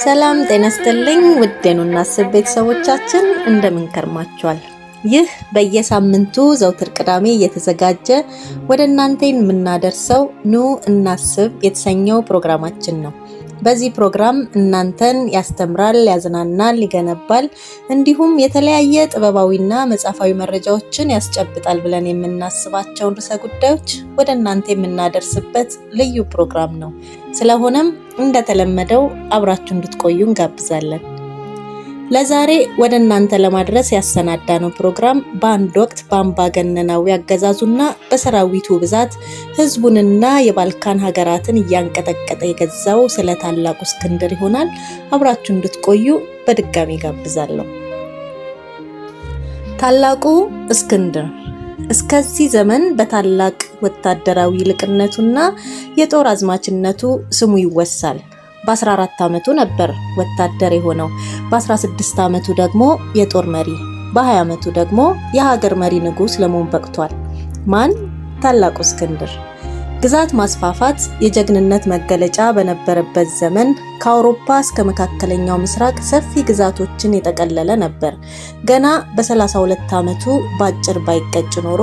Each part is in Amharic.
ሰላም ጤና ይስጥልኝ ውድ የኑናስብ ቤተሰቦቻችን እንደምን ከርማችኋል? ይህ በየሳምንቱ ዘውትር ቅዳሜ እየተዘጋጀ ወደ እናንተ የምናደርሰው ኑ እናስብ የተሰኘው ፕሮግራማችን ነው። በዚህ ፕሮግራም እናንተን ያስተምራል፣ ያዝናናል፣ ይገነባል እንዲሁም የተለያየ ጥበባዊና መጻፋዊ መረጃዎችን ያስጨብጣል ብለን የምናስባቸውን ርዕሰ ጉዳዮች ወደ እናንተ የምናደርስበት ልዩ ፕሮግራም ነው። ስለሆነም እንደተለመደው አብራችሁ እንድትቆዩ እንጋብዛለን። ለዛሬ ወደ እናንተ ለማድረስ ያሰናዳነው ፕሮግራም በአንድ ወቅት በአምባገነናዊ አገዛዙና በሰራዊቱ ብዛት ህዝቡንና የባልካን ሀገራትን እያንቀጠቀጠ የገዛው ስለ ታላቁ እስክንድር ይሆናል። አብራችሁ እንድትቆዩ በድጋሚ ጋብዛለሁ። ታላቁ እስክንድር እስከዚህ ዘመን በታላቅ ወታደራዊ ልቅነቱና የጦር አዝማችነቱ ስሙ ይወሳል። በ14 ዓመቱ ነበር ወታደር የሆነው። በ16 ዓመቱ ደግሞ የጦር መሪ፣ በ20 ዓመቱ ደግሞ የሀገር መሪ ንጉስ ለመሆን በቅቷል። ማን? ታላቁ እስክንድር። ግዛት ማስፋፋት የጀግንነት መገለጫ በነበረበት ዘመን ከአውሮፓ እስከ መካከለኛው ምስራቅ ሰፊ ግዛቶችን የጠቀለለ ነበር። ገና በ32 ዓመቱ ባጭር ባይቀጭ ኖሮ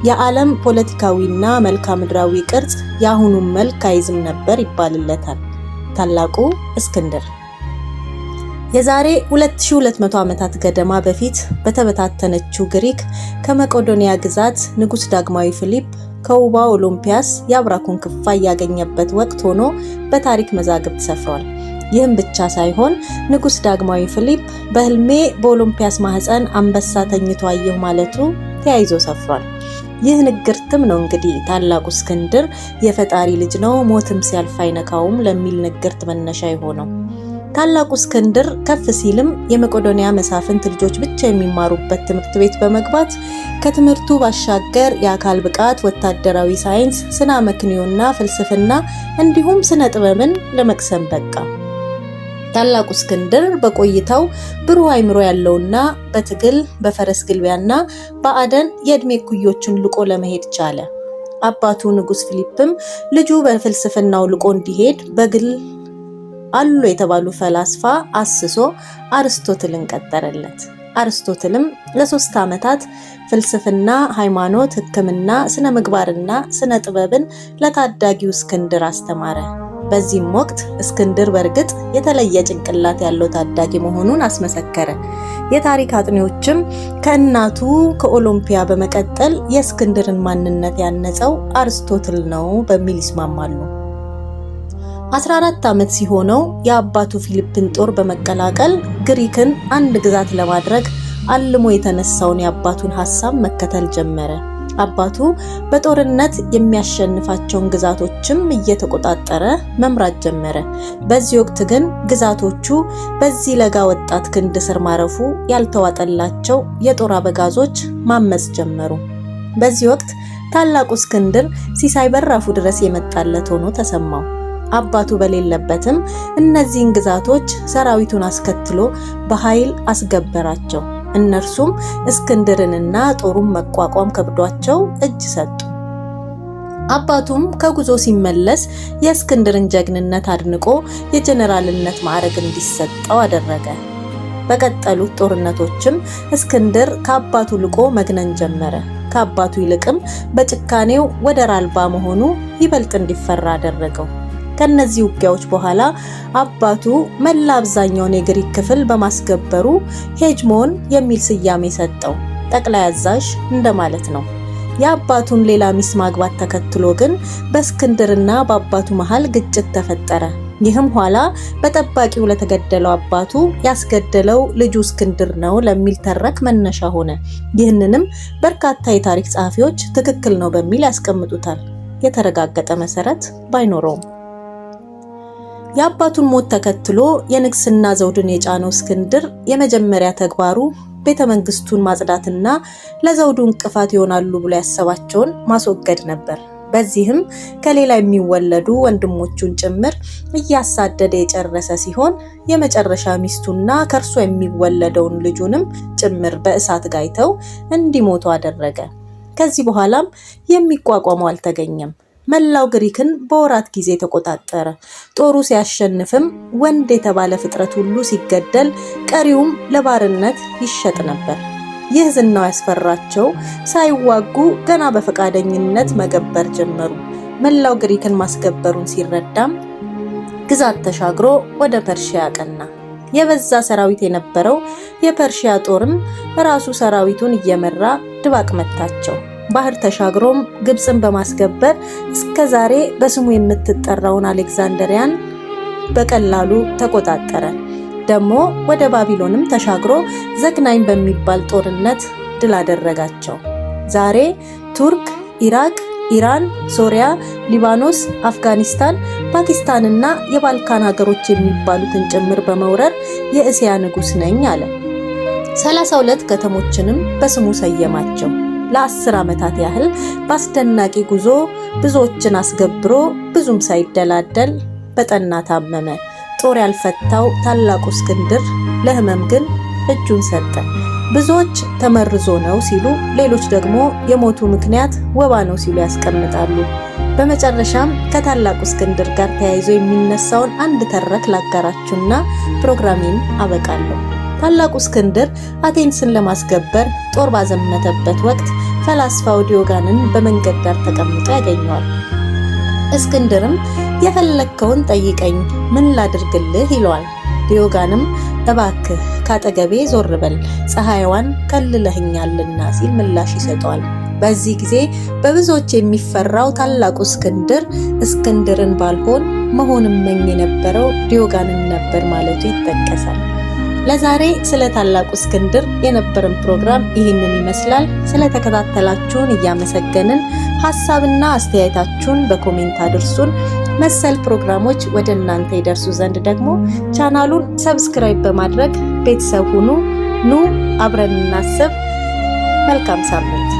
የዓለም ፖለቲካዊና መልክዓ ምድራዊ ቅርጽ የአሁኑን መልክ አይዝም ነበር ይባልለታል። ታላቁ እስክንድር የዛሬ 2200 ዓመታት ገደማ በፊት በተበታተነችው ግሪክ ከመቄዶንያ ግዛት ንጉስ ዳግማዊ ፊሊፕ ከውባ ኦሎምፒያስ የአብራኩን ክፋይ ያገኘበት ወቅት ሆኖ በታሪክ መዛግብት ሰፍሯል። ይህም ብቻ ሳይሆን ንጉስ ዳግማዊ ፊሊፕ በህልሜ በኦሎምፒያስ ማህፀን አንበሳ ተኝቶ አየሁ ማለቱ ተያይዞ ሰፍሯል። ይህ ንግርትም ነው እንግዲህ ታላቁ እስክንድር የፈጣሪ ልጅ ነው፣ ሞትም ሲያልፍ አይነካውም ለሚል ንግርት መነሻ የሆነው። ታላቁ እስክንድር ከፍ ሲልም የመቄዶንያ መሳፍንት ልጆች ብቻ የሚማሩበት ትምህርት ቤት በመግባት ከትምህርቱ ባሻገር የአካል ብቃት፣ ወታደራዊ ሳይንስ፣ ስነ አመክንዮና ፍልስፍና እንዲሁም ስነ ጥበብን ለመቅሰም በቃ። ታላቁ እስክንድር በቆይታው ብሩህ አይምሮ ያለውና በትግል በፈረስ ግልቢያና በአደን የእድሜ ኩዮችን ልቆ ለመሄድ ቻለ። አባቱ ንጉስ ፊሊፕም ልጁ በፍልስፍናው ልቆ እንዲሄድ በግል አሉ የተባሉ ፈላስፋ አስሶ አርስቶትልን ቀጠረለት። አርስቶትልም ለ3 ዓመታት ፍልስፍና፣ ሃይማኖት፣ ሕክምና፣ ስነ ምግባርና ስነ ጥበብን ለታዳጊው እስክንድር አስተማረ። በዚህም ወቅት እስክንድር በእርግጥ የተለየ ጭንቅላት ያለው ታዳጊ መሆኑን አስመሰከረ። የታሪክ አጥኚዎችም ከእናቱ ከኦሎምፒያ በመቀጠል የእስክንድርን ማንነት ያነጸው አርስቶትል ነው በሚል ይስማማሉ። 14 ዓመት ሲሆነው የአባቱ ፊሊፕን ጦር በመቀላቀል ግሪክን አንድ ግዛት ለማድረግ አልሞ የተነሳውን የአባቱን ሐሳብ መከተል ጀመረ። አባቱ በጦርነት የሚያሸንፋቸውን ግዛቶችም እየተቆጣጠረ መምራት ጀመረ። በዚህ ወቅት ግን ግዛቶቹ በዚህ ለጋ ወጣት ክንድ ስር ማረፉ ያልተዋጠላቸው የጦር አበጋዞች ማመጽ ጀመሩ። በዚህ ወቅት ታላቁ እስክንድር ሲሳይ በራፉ ድረስ የመጣለት ሆኖ ተሰማው። አባቱ በሌለበትም እነዚህን ግዛቶች ሰራዊቱን አስከትሎ በኃይል አስገበራቸው። እነርሱም እስክንድርንና ጦሩን መቋቋም ከብዷቸው እጅ ሰጡ። አባቱም ከጉዞ ሲመለስ የእስክንድርን ጀግንነት አድንቆ የጀነራልነት ማዕረግ እንዲሰጠው አደረገ። በቀጠሉት ጦርነቶችም እስክንድር ከአባቱ ልቆ መግነን ጀመረ። ከአባቱ ይልቅም በጭካኔው ወደር አልባ መሆኑ ይበልጥ እንዲፈራ አደረገው። ከነዚህ ውጊያዎች በኋላ አባቱ መላ አብዛኛውን የግሪክ ክፍል በማስገበሩ ሄጅሞን የሚል ስያሜ ሰጠው። ጠቅላይ አዛዥ እንደማለት ነው። የአባቱን ሌላ ሚስት ማግባት ተከትሎ ግን በእስክንድርና በአባቱ መሃል ግጭት ተፈጠረ። ይህም ኋላ በጠባቂው ለተገደለው አባቱ ያስገደለው ልጁ እስክንድር ነው ለሚል ተረክ መነሻ ሆነ። ይህንንም በርካታ የታሪክ ጸሐፊዎች ትክክል ነው በሚል ያስቀምጡታል፣ የተረጋገጠ መሰረት ባይኖረውም። የአባቱን ሞት ተከትሎ የንግስና ዘውድን የጫነው እስክንድር የመጀመሪያ ተግባሩ ቤተመንግስቱን ማጽዳትና ለዘውዱ እንቅፋት ይሆናሉ ብሎ ያሰባቸውን ማስወገድ ነበር። በዚህም ከሌላ የሚወለዱ ወንድሞቹን ጭምር እያሳደደ የጨረሰ ሲሆን የመጨረሻ ሚስቱና ከርሷ የሚወለደውን ልጁንም ጭምር በእሳት ጋይተው እንዲሞቱ አደረገ። ከዚህ በኋላም የሚቋቋመው አልተገኘም። መላው ግሪክን በወራት ጊዜ ተቆጣጠረ። ጦሩ ሲያሸንፍም ወንድ የተባለ ፍጥረት ሁሉ ሲገደል፣ ቀሪውም ለባርነት ይሸጥ ነበር። ይህ ዝናው ያስፈራቸው ሳይዋጉ ገና በፈቃደኝነት መገበር ጀመሩ። መላው ግሪክን ማስገበሩን ሲረዳም ግዛት ተሻግሮ ወደ ፐርሺያ አቀና። የበዛ ሰራዊት የነበረው የፐርሺያ ጦርም ራሱ ሰራዊቱን እየመራ ድባቅ መታቸው። ባህር ተሻግሮም ግብፅን በማስገበር እስከዛሬ በስሙ የምትጠራውን አሌክዛንድሪያን በቀላሉ ተቆጣጠረ። ደግሞ ወደ ባቢሎንም ተሻግሮ ዘግናኝ በሚባል ጦርነት ድል አደረጋቸው። ዛሬ ቱርክ፣ ኢራቅ፣ ኢራን፣ ሶሪያ፣ ሊባኖስ፣ አፍጋኒስታን፣ ፓኪስታንና የባልካን ሀገሮች የሚባሉትን ጭምር በመውረር የእስያ ንጉስ ነኝ አለ። 32 ከተሞችንም በስሙ ሰየማቸው። ለ10 ዓመታት ያህል በአስደናቂ ጉዞ ብዙዎችን አስገብሮ ብዙም ሳይደላደል በጠና ታመመ። ጦር ያልፈታው ታላቁ እስክንድር ለህመም ግን እጁን ሰጠ። ብዙዎች ተመርዞ ነው ሲሉ፣ ሌሎች ደግሞ የሞቱ ምክንያት ወባ ነው ሲሉ ያስቀምጣሉ። በመጨረሻም ከታላቁ እስክንድር ጋር ተያይዞ የሚነሳውን አንድ ተረክ ላጋራችሁና ፕሮግራሜን አበቃለሁ። ታላቁ እስክንድር አቴንስን ለማስገበር ጦር ባዘመተበት ወቅት ፈላስፋው ዲዮጋንን በመንገድ ዳር ተቀምጦ ያገኘዋል። እስክንድርም የፈለከውን ጠይቀኝ፣ ምን ላድርግልህ ይለዋል። ዲዮጋንም እባክህ ካጠገቤ ዞር በል፣ ፀሐይዋን ከልለህኛልና ሲል ምላሽ ይሰጠዋል። በዚህ ጊዜ በብዙዎች የሚፈራው ታላቁ እስክንድር እስክንድርን ባልሆን መሆን እመኝ የነበረው ዲዮጋንን ነበር ማለቱ ይጠቀሳል። ለዛሬ ስለ ታላቁ እስክንድር የነበረን ፕሮግራም ይህንን ይመስላል። ስለተከታተላችሁን እያመሰገንን ሀሳብና አስተያየታችሁን በኮሜንት አድርሱን። መሰል ፕሮግራሞች ወደ እናንተ ይደርሱ ዘንድ ደግሞ ቻናሉን ሰብስክራይብ በማድረግ ቤተሰብ ሁኑ። ኑ አብረን እናስብ። መልካም ሳምንት።